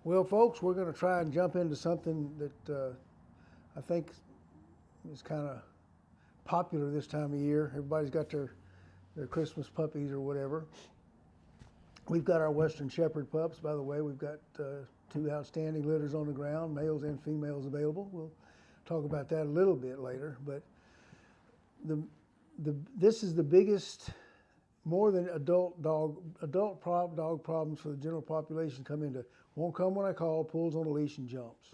Well, folks, we're going to try and jump into something that I think is kind of popular this time of year. Everybody's got their Christmas puppies or whatever. We've got our Western Shepherd pups, by the way. We've got two outstanding litters on the ground, males and females available. We'll talk about that a little bit later. But this is the biggest, more than adult dog problems for the general population come into. Won't come when I call, pulls on a leash and jumps.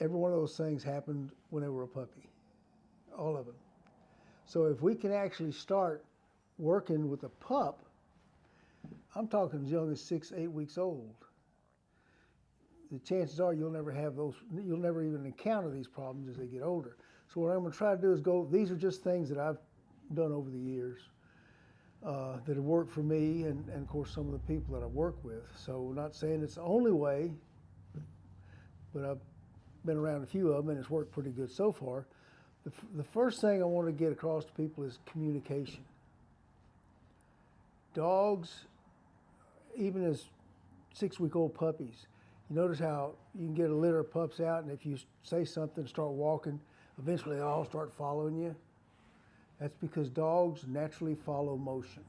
Every one of those things happened when they were a puppy, all of them. So if we can actually start working with a pup, I'm talking as young as 6, 8 weeks old, the chances are you'll never even encounter these problems as they get older. So what I'm going to try to do is these are just things that I've done over the years that have worked for me and of course some of the people that I work with. So we're not saying it's the only way, but I've been around a few of them and it's worked pretty good so far. The first thing I want to get across to people is communication. Dogs, even as 6-week-old puppies, you notice how you can get a litter of pups out, and if you say something, start walking, eventually they all start following you. That's because dogs naturally follow motion.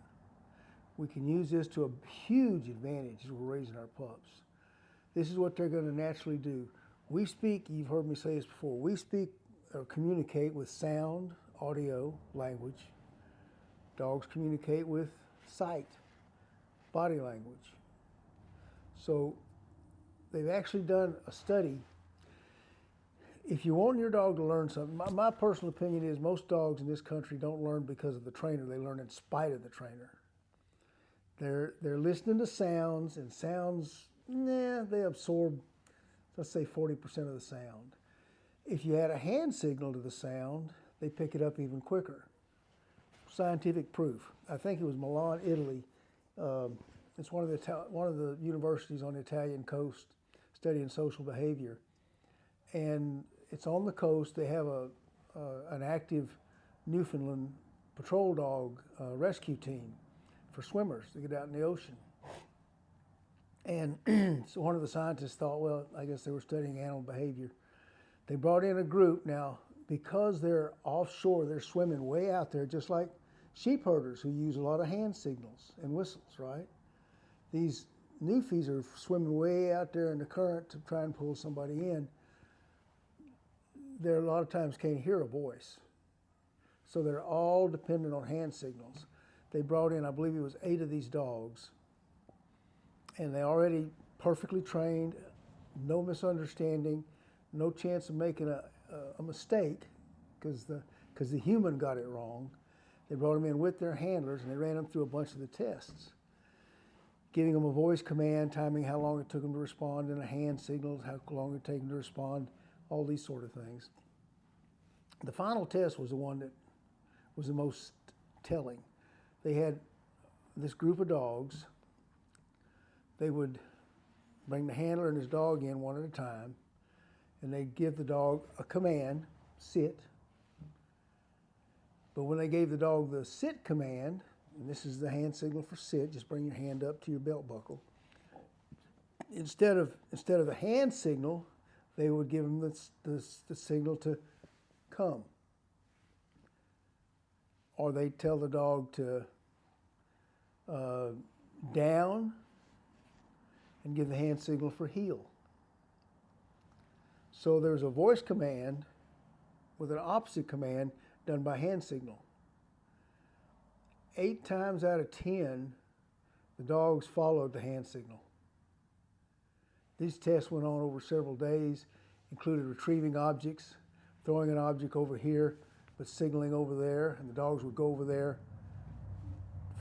We can use this to a huge advantage as we're raising our pups. This is what they're going to naturally do. We speak, you've heard me say this before, we speak or communicate with sound, audio, language. Dogs communicate with sight, body language. So they've actually done a study. If you want your dog to learn something, my personal opinion is most dogs in this country don't learn because of the trainer. They learn in spite of the trainer. They're listening to sounds, and sounds, they absorb, let's say 40% of the sound. If you add a hand signal to the sound, they pick it up even quicker. Scientific proof. I think it was Milan, Italy. It's one of the universities on the Italian coast studying social behavior. And it's on the coast. They have an active Newfoundland patrol dog rescue team for swimmers to get out in the ocean. And so one of the scientists thought, well, I guess they were studying animal behavior. They brought in a group. Now, because they're offshore, they're swimming way out there, just like sheep herders who use a lot of hand signals and whistles, right? These Newfies are swimming way out there in the current to try and pull somebody in. They a lot of times can't hear a voice. So they're all dependent on hand signals. They brought in, I believe it was 8 of these dogs, and they already perfectly trained, no misunderstanding, no chance of making a mistake because the human got it wrong. They brought them in with their handlers and they ran them through a bunch of the tests, giving them a voice command, timing how long it took them to respond, and a hand signals, how long it took them to respond, all these sort of things. The final test was the one that was the most telling. They had this group of dogs. They would bring the handler and his dog in one at a time, and they'd give the dog a command, sit. But when they gave the dog the sit command, and this is the hand signal for sit, just bring your hand up to your belt buckle. Instead of the hand signal, they would give them the signal to come. Or they'd tell the dog to down and give the hand signal for heel. So there's a voice command with an opposite command done by hand signal. 8 times out of 10, the dogs followed the hand signal. These tests went on over several days, included retrieving objects, throwing an object over here, but signaling over there, and the dogs would go over there,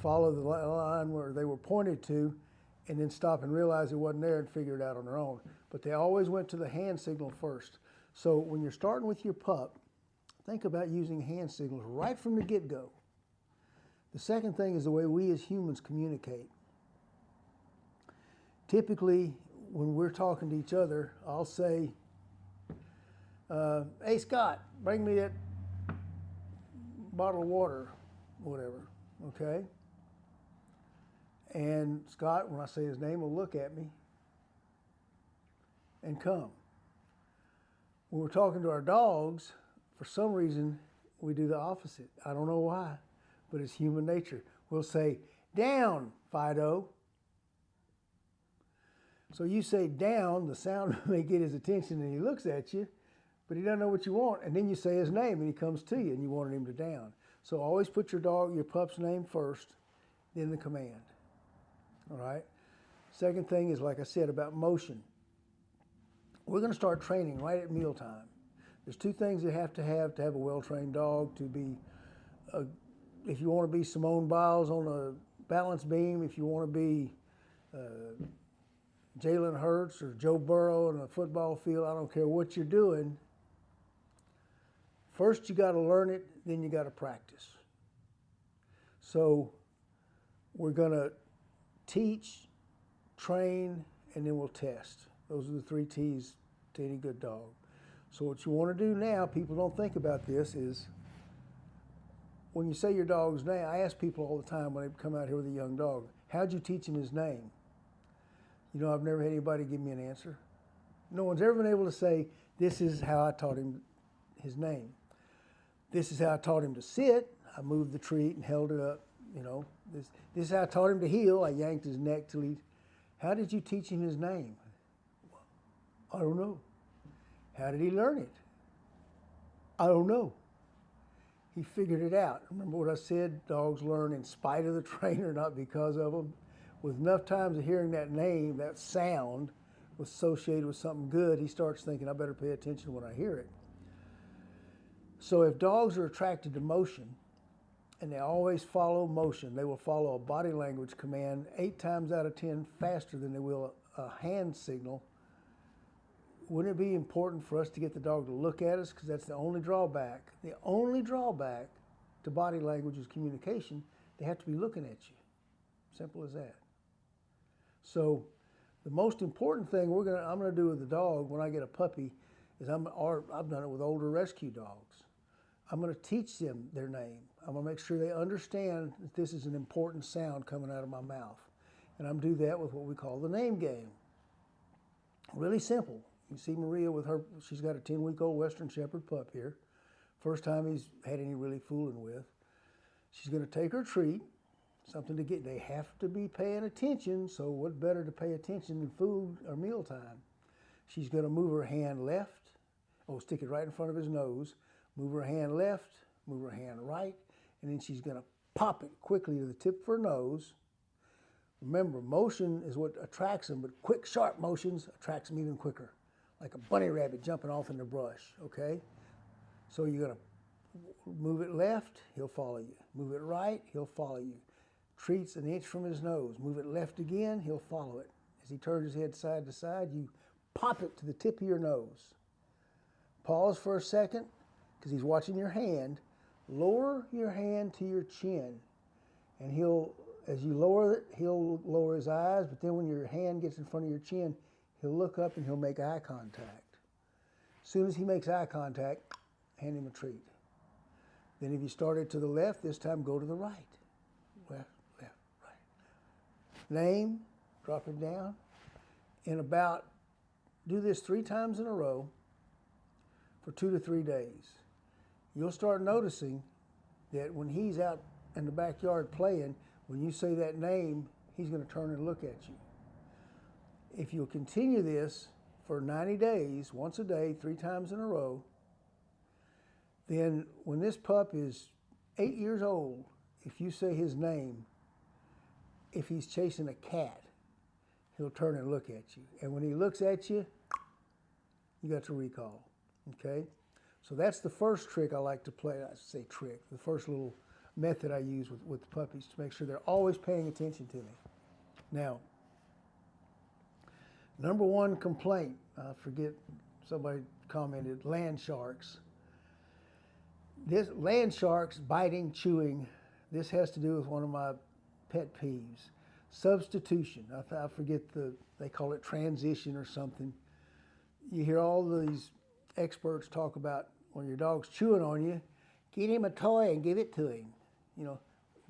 follow the line where they were pointed to, and then stop and realize it wasn't there and figure it out on their own. But they always went to the hand signal first. So when you're starting with your pup, think about using hand signals right from the get-go. The second thing is the way we as humans communicate. Typically, when we're talking to each other, I'll say, hey Scott, bring me that bottle of water, whatever, okay? And Scott, when I say his name, will look at me. and come. When we're talking to our dogs, for some reason, we do the opposite. I don't know why, but it's human nature. We'll say, down, Fido. So you say down, the sound may get his attention and he looks at you, but he doesn't know what you want. And then you say his name and he comes to you and you wanted him to down. So always put your pup's name first, then the command. All right? Second thing is, like I said, about motion. We're going to start training right at mealtime. There's two things you have to have a well-trained dog to be, if you want to be Simone Biles on a balance beam, if you want to be Jalen Hurts or Joe Burrow on a football field, I don't care what you're doing. First you got to learn it, then you got to practice. So we're going to teach, train, and then we'll test. Those are the 3 T's to any good dog. So what you want to do now, people don't think about this, is when you say your dog's name, I ask people all the time when they come out here with a young dog, how'd you teach him his name? You know, I've never had anybody give me an answer. No one's ever been able to say, this is how I taught him his name. This is how I taught him to sit. I moved the treat and held it up. You know, this is how I taught him to heel. I yanked his neck till he. How did you teach him his name? I don't know. How did he learn it? I don't know. He figured it out. Remember what I said? Dogs learn in spite of the trainer, not because of them. With enough times of hearing that name, that sound associated with something good, he starts thinking, I better pay attention when I hear it. So if dogs are attracted to motion, and they always follow motion, they will follow a body language command 8 times out of 10 faster than they will a hand signal. Wouldn't it be important for us to get the dog to look at us? Because that's the only drawback. The only drawback to body language is communication. They have to be looking at you. Simple as that. So the most important thing I'm gonna do with the dog when I get a puppy is I've done it with older rescue dogs. I'm gonna teach them their name. I'm gonna make sure they understand that this is an important sound coming out of my mouth. And I'm do that with what we call the name game. Really simple. You see Maria with her, she's got a 10-week-old Western Shepherd pup here. First time he's had any really fooling with. She's gonna take her treat, something to get, they have to be paying attention, so what better to pay attention than food or mealtime? She's gonna move her hand left, stick it right in front of his nose, move her hand left, move her hand right, and then she's gonna pop it quickly to the tip of her nose. Remember, motion is what attracts them, but quick, sharp motions attracts them even quicker. Like a bunny rabbit jumping off in the brush, okay? So you're gonna move it left, he'll follow you. Move it right, he'll follow you. Treats an inch from his nose. Move it left again, he'll follow it. As he turns his head side to side, you pop it to the tip of your nose. Pause for a second, because he's watching your hand. Lower your hand to your chin, and as you lower it, he'll lower his eyes, but then when your hand gets in front of your chin, he'll look up and he'll make eye contact. As soon as he makes eye contact, hand him a treat. Then if you started to the left, this time go to the right. Left, left, right. Name, drop it down. Do this 3 times in a row for 2 to 3 days. You'll start noticing that when he's out in the backyard playing, when you say that name, he's going to turn and look at you. If you'll continue this for 90 days, once a day, 3 times in a row, then when this pup is 8 years old, if you say his name, if he's chasing a cat, he'll turn and look at you. And when he looks at you, you got to recall, okay? So that's the first trick I like to play. I say trick, the first little method I use with the puppies to make sure they're always paying attention to me. Now, number 1 complaint, I forget, somebody commented, land sharks. This land sharks, biting, chewing, this has to do with one of my pet peeves. Substitution, I forget they call it transition or something. You hear all these experts talk about when your dog's chewing on you, get him a toy and give it to him. You know,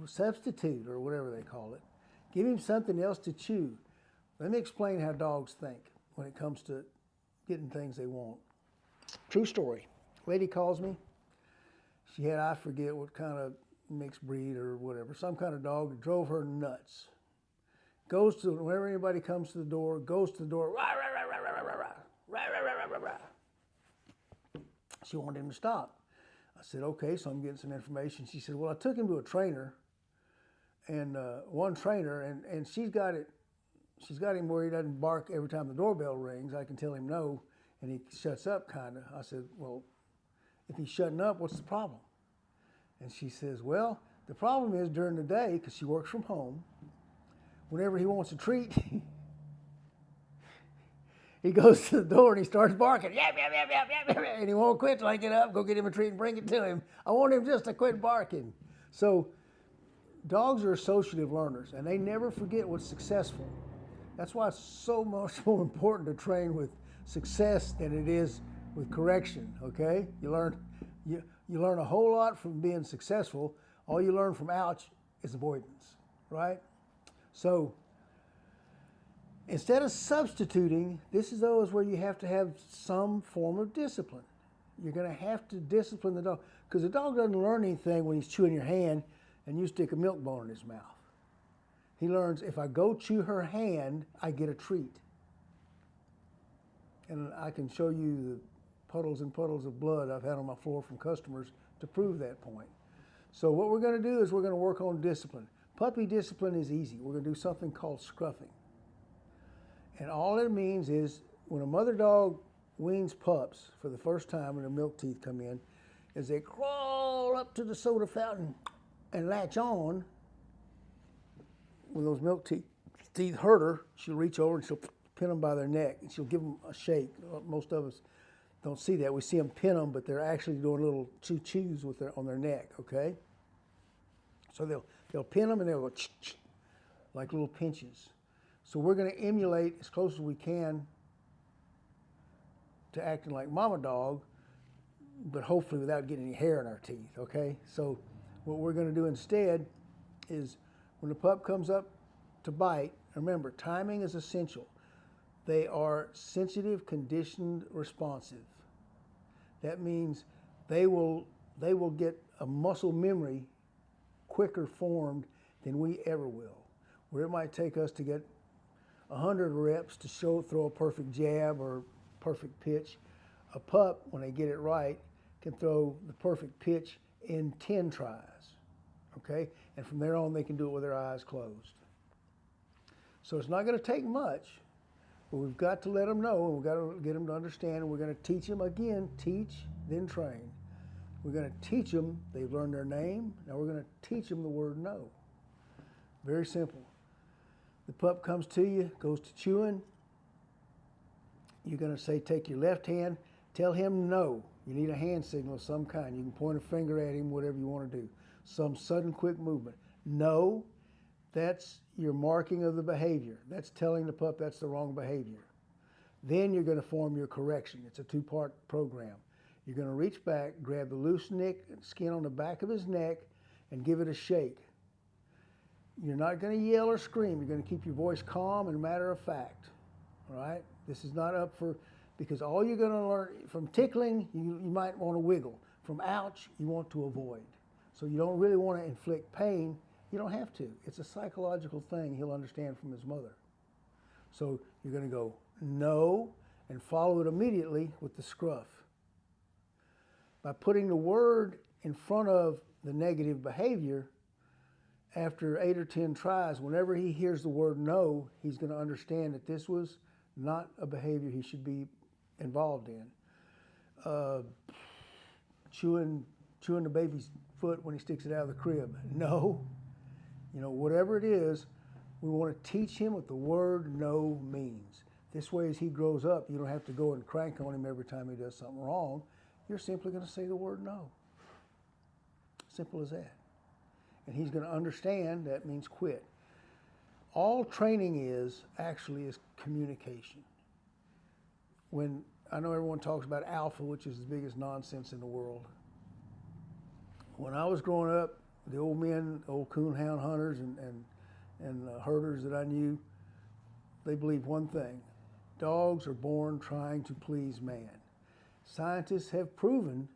substitute or whatever they call it. Give him something else to chew. Let me explain how dogs think when it comes to getting things they want. True story. Lady calls me. She had, I forget what kind of mixed breed or whatever, some kind of dog that drove her nuts. Goes to, whenever anybody comes to the door, goes to the door, rah, rah, rah, rah, rah, rah, rah, rah, rah, rah, rah, rah, rah. She wanted him to stop. I said, okay, so I'm getting some information. She said, well, I took him to a trainer, and one trainer, and she's got him where he doesn't bark every time the doorbell rings. I can tell him no, and he shuts up kind of. I said, well, if he's shutting up, what's the problem? And she says, well, the problem is during the day, because she works from home, whenever he wants a treat, he goes to the door and he starts barking, yap, yap, yap, yap, yap, yap, and he won't quit till I get up, go get him a treat and bring it to him. I want him just to quit barking. So dogs are associative learners, and they never forget what's successful. That's why it's so much more important to train with success than it is with correction, okay? You learn a whole lot from being successful. All you learn from ouch is avoidance, right? So instead of substituting, this is always where you have to have some form of discipline. You're going to have to discipline the dog, because the dog doesn't learn anything when he's chewing your hand and you stick a milk bone in his mouth. He learns, if I go chew her hand, I get a treat. And I can show you the puddles and puddles of blood I've had on my floor from customers to prove that point. So what we're going to do is we're going to work on discipline. Puppy discipline is easy. We're going to do something called scruffing. And all it means is when a mother dog weans pups for the first time and their milk teeth come in, is they crawl up to the soda fountain and latch on. When those milk teeth hurt her, she'll reach over and she'll pin them by their neck and she'll give them a shake. Most of us don't see that. We see them pin them, but they're actually doing little chews with on their neck, okay? So they'll pin them and they'll go like little pinches. So we're going to emulate as close as we can to acting like mama dog, but hopefully without getting any hair in our teeth, okay? So what we're going to do instead is when the pup comes up to bite, remember, timing is essential. They are sensitive, conditioned, responsive. That means they will get a muscle memory quicker formed than we ever will. Where it might take us to get 100 reps to throw a perfect jab or perfect pitch, a pup, when they get it right, can throw the perfect pitch in 10 tries, okay? And from there on, they can do it with their eyes closed. So it's not going to take much, but we've got to let them know, and we've got to get them to understand, and we're going to teach them again, teach, then train. We're going to teach them, they've learned their name, now we're going to teach them the word no. Very simple. The pup comes to you, goes to chewing. You're going to say, take your left hand, tell him no. You need a hand signal of some kind. You can point a finger at him, whatever you want to do. Some sudden, quick movement. No, that's your marking of the behavior. That's telling the pup that's the wrong behavior. Then you're going to form your correction. It's a two-part program. You're going to reach back, grab the loose skin on the back of his neck, and give it a shake. You're not going to yell or scream. You're going to keep your voice calm and matter of fact. All right? This is not up for, because all you're going to learn from tickling, you might want to wiggle. From ouch, you want to avoid. So you don't really want to inflict pain. You don't have to. It's a psychological thing he'll understand from his mother. So you're going to go no and follow it immediately with the scruff. By putting the word in front of the negative behavior, after 8 or 10 tries, whenever he hears the word no, he's going to understand that this was not a behavior he should be involved in. Chewing the baby's foot when he sticks it out of the crib. No. You know, whatever it is, we want to teach him what the word no means. This way, as he grows up, you don't have to go and crank on him every time he does something wrong. You're simply going to say the word no. Simple as that. And he's going to understand that means quit. All training is communication. When I know everyone talks about alpha, which is the biggest nonsense in the world. When I was growing up, the old men, old coonhound hunters and herders that I knew, they believed one thing. Dogs are born trying to please man. Scientists have proven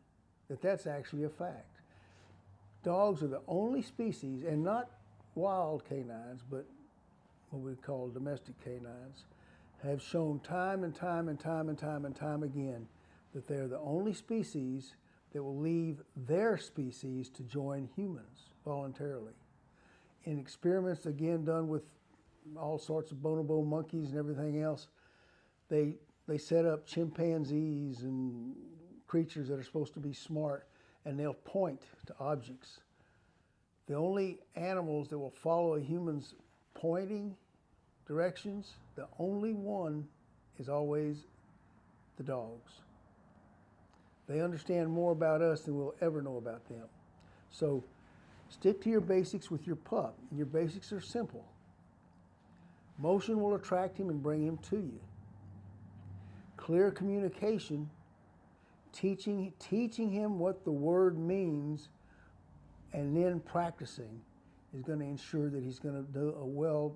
that that's actually a fact. Dogs are the only species, and not wild canines, but what we call domestic canines, have shown time and time and time and time and time again that they're the only species that will leave their species to join humans voluntarily. In experiments, again, done with all sorts of bonobo monkeys and everything else, they set up chimpanzees and creatures that are supposed to be smart, and they'll point to objects. The only animals that will follow a human's pointing directions, the only one is always the dogs. They understand more about us than we'll ever know about them. So stick to your basics with your pup. Your basics are simple. Motion will attract him and bring him to you. Clear communication, teaching him what the word means, and then practicing is going to ensure that he's going to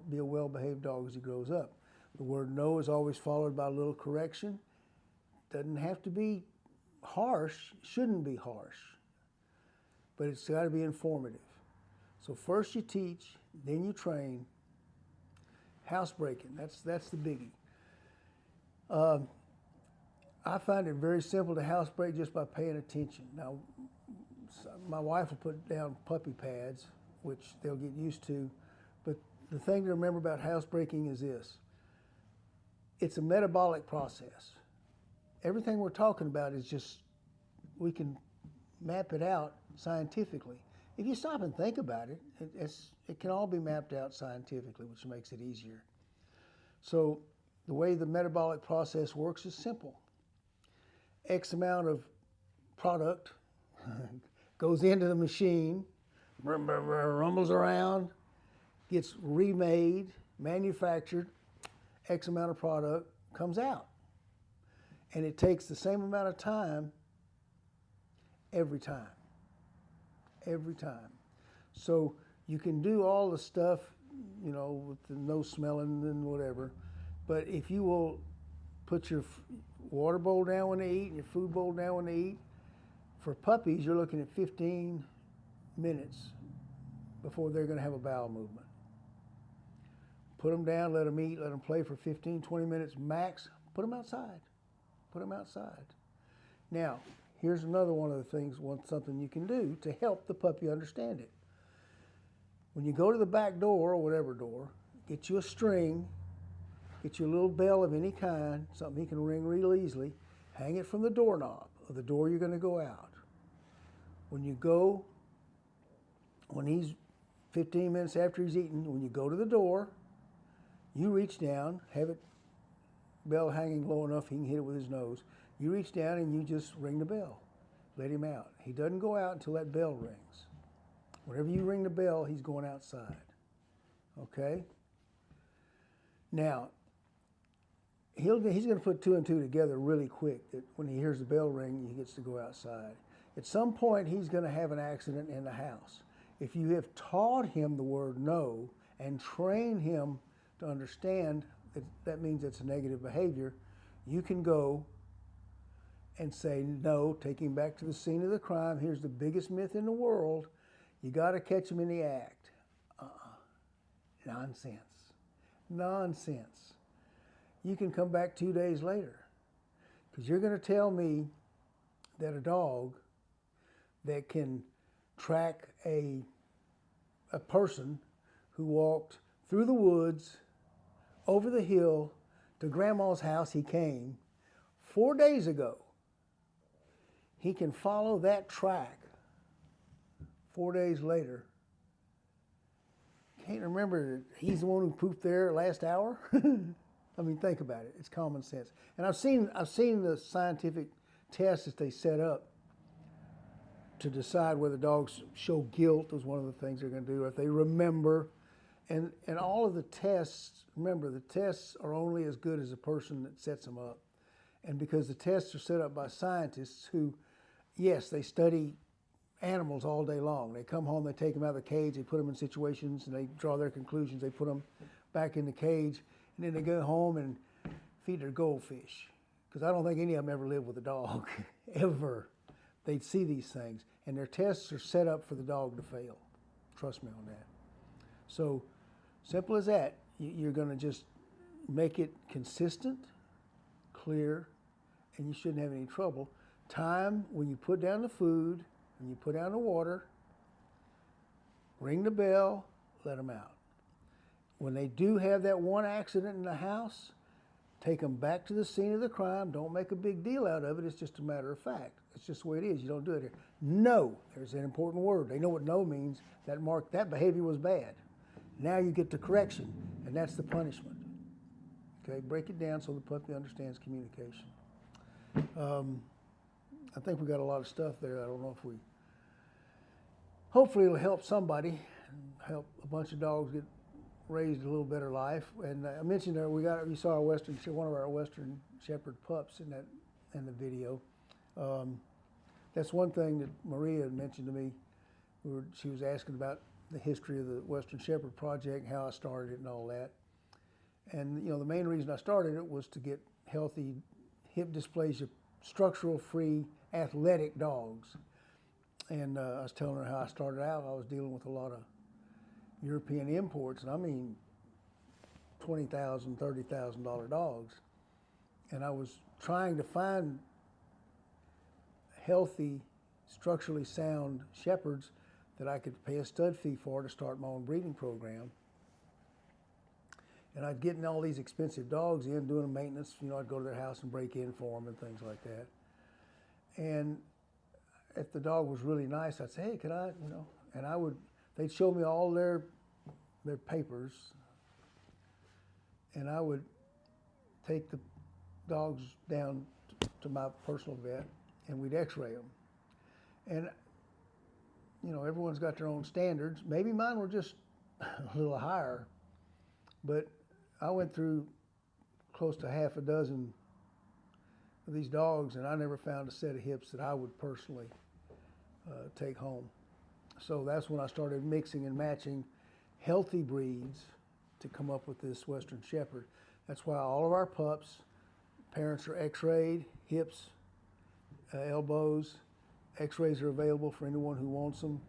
be a well-behaved dog as he grows up. The word no is always followed by a little correction. Doesn't have to be harsh, shouldn't be harsh, but it's got to be informative. So first you teach, then you train. Housebreaking, that's the biggie. I find it very simple to housebreak just by paying attention. Now, my wife will put down puppy pads, which they'll get used to, but the thing to remember about housebreaking is this. It's a metabolic process. Everything we're talking about is just, we can map it out scientifically. If you stop and think about it, it can all be mapped out scientifically, which makes it easier. So the way the metabolic process works is simple. X amount of product goes into the machine, rumbles around, gets remade, manufactured, X amount of product comes out. And it takes the same amount of time every time. Every time. So you can do all the stuff, with the no smelling and whatever, but if you will put your water bowl down when they eat and your food bowl down when they eat, for puppies, you're looking at 15 minutes before they're going to have a bowel movement. Put them down, let them eat, let them play for 15, 20 minutes max. Put them outside. Put them outside. Now, here's another one of the things, something you can do to help the puppy understand it. When you go to the back door or whatever door, get you a string, get you a little bell of any kind, something he can ring real easily, hang it from the doorknob of the door you're going to go out. When he's 15 minutes after he's eaten, when you go to the door, you reach down, have it bell hanging low enough he can hit it with his nose. You reach down and you just ring the bell. Let him out. He doesn't go out until that bell rings. Whenever you ring the bell, he's going outside. Okay? Now, he's going to put two and two together really quick, that when he hears the bell ring, he gets to go outside. At some point, he's going to have an accident in the house. If you have taught him the word no and trained him to understand that means it's a negative behavior, you can go and say no, take him back to the scene of the crime. Here's the biggest myth in the world. You got to catch him in the act. Nonsense. Nonsense. You can come back 2 days later, because you're going to tell me that a dog that can track a person who walked through the woods, over the hill, to Grandma's house he came 4 days ago, he can follow that track 4 days later. Can't remember that he's the one who pooped there last hour? I mean, think about it. It's common sense. And I've seen the scientific tests that they set up to decide whether dogs show guilt is one of the things they're going to do, or if they remember. And all of the tests, remember, the tests are only as good as the person that sets them up. And because the tests are set up by scientists who, yes, they study animals all day long. They come home, they take them out of the cage, they put them in situations, and they draw their conclusions. They put them back in the cage, and then they go home and feed their goldfish, because I don't think any of them ever lived with a dog, ever. They'd see these things, and their tests are set up for the dog to fail. Trust me on that. So, simple as that. You're going to just make it consistent, clear, and you shouldn't have any trouble. Time when you put down the food, when you put down the water, ring the bell, let them out. When they do have that one accident in the house, take them back to the scene of the crime. Don't make a big deal out of it. It's just a matter of fact. It's just the way it is. You don't do it here. No, there's an important word. They know what no means. That behavior was bad. Now you get the correction, and that's the punishment. Okay, break it down so the puppy understands communication. I think we got a lot of stuff there. I don't know if we. Hopefully, it'll help somebody, help a bunch of dogs get raised a little better life. And I mentioned there you saw one of our Western Shepherd pups in the video. That's one thing that Maria had mentioned to me. She was asking about the history of the Western Shepherd Project, how I started it, and all that. And the main reason I started it was to get healthy, hip dysplasia, structural-free, athletic dogs. And I was telling her how I started out. I was dealing with a lot of European imports, and I mean $20,000, $30,000 dogs. And I was trying to find healthy, structurally sound shepherds that I could pay a stud fee for to start my own breeding program. And I'd get in all these expensive dogs in, doing maintenance. I'd go to their house and break in for them and things like that. And if the dog was really nice, I'd say, hey, can I, and they'd show me all their papers, and I would take the dogs down to my personal vet, and we'd x-ray them. And, everyone's got their own standards. Maybe mine were just a little higher, but I went through close to half a dozen of these dogs, and I never found a set of hips that I would personally take home. So that's when I started mixing and matching healthy breeds to come up with this Western Shepherd. That's why all of our pups, parents are x-rayed, hips, elbows. X-rays are available for anyone who wants them.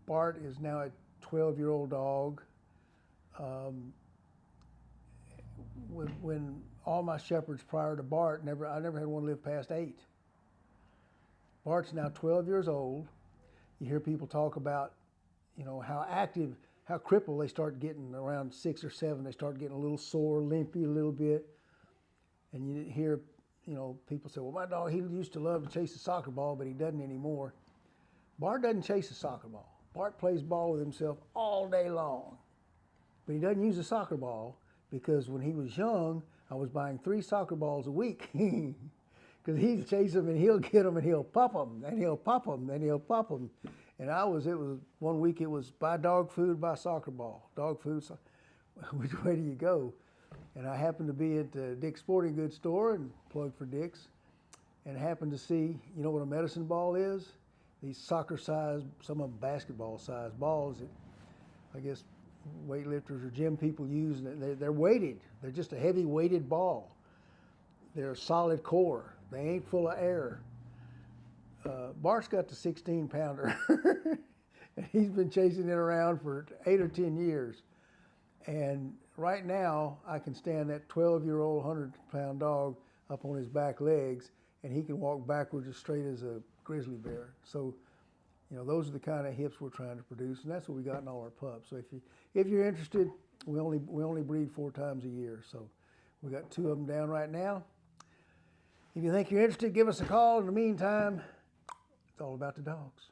Bart is now a 12-year-old dog. When all my shepherds prior to Bart, I never had one live past 8. Bart's now 12 years old. You hear people talk about, how active, how crippled they start getting around 6 or 7. They start getting a little sore, limpy a little bit. And you hear, people say, well, my dog, he used to love to chase a soccer ball, but he doesn't anymore. Bart doesn't chase a soccer ball. Bart plays ball with himself all day long. But he doesn't use a soccer ball because when he was young, I was buying 3 soccer balls a week. Because he'd chase them and he'll get them and he'll pop them and he'll pop them and he'll pop them. And it was one week it was buy dog food, buy soccer ball. Dog food, which way do you go? And I happened to be at Dick's Sporting Goods store, and plug for Dick's, and happened to see, what a medicine ball is? These soccer-sized, some of them basketball-sized balls that I guess weightlifters or gym people use. And they're weighted. They're just a heavy weighted ball. They're a solid core. They ain't full of air. Bart's got the 16-pounder. And he's been chasing it around for 8 or 10 years. And right now, I can stand that 12-year-old, 100-pound dog up on his back legs, and he can walk backwards as straight as a grizzly bear. So, those are the kind of hips we're trying to produce, and that's what we got in all our pups. So if you're interested, we only breed 4 times a year. So we got 2 of them down right now. If you think you're interested, give us a call. In the meantime, it's all about the dogs.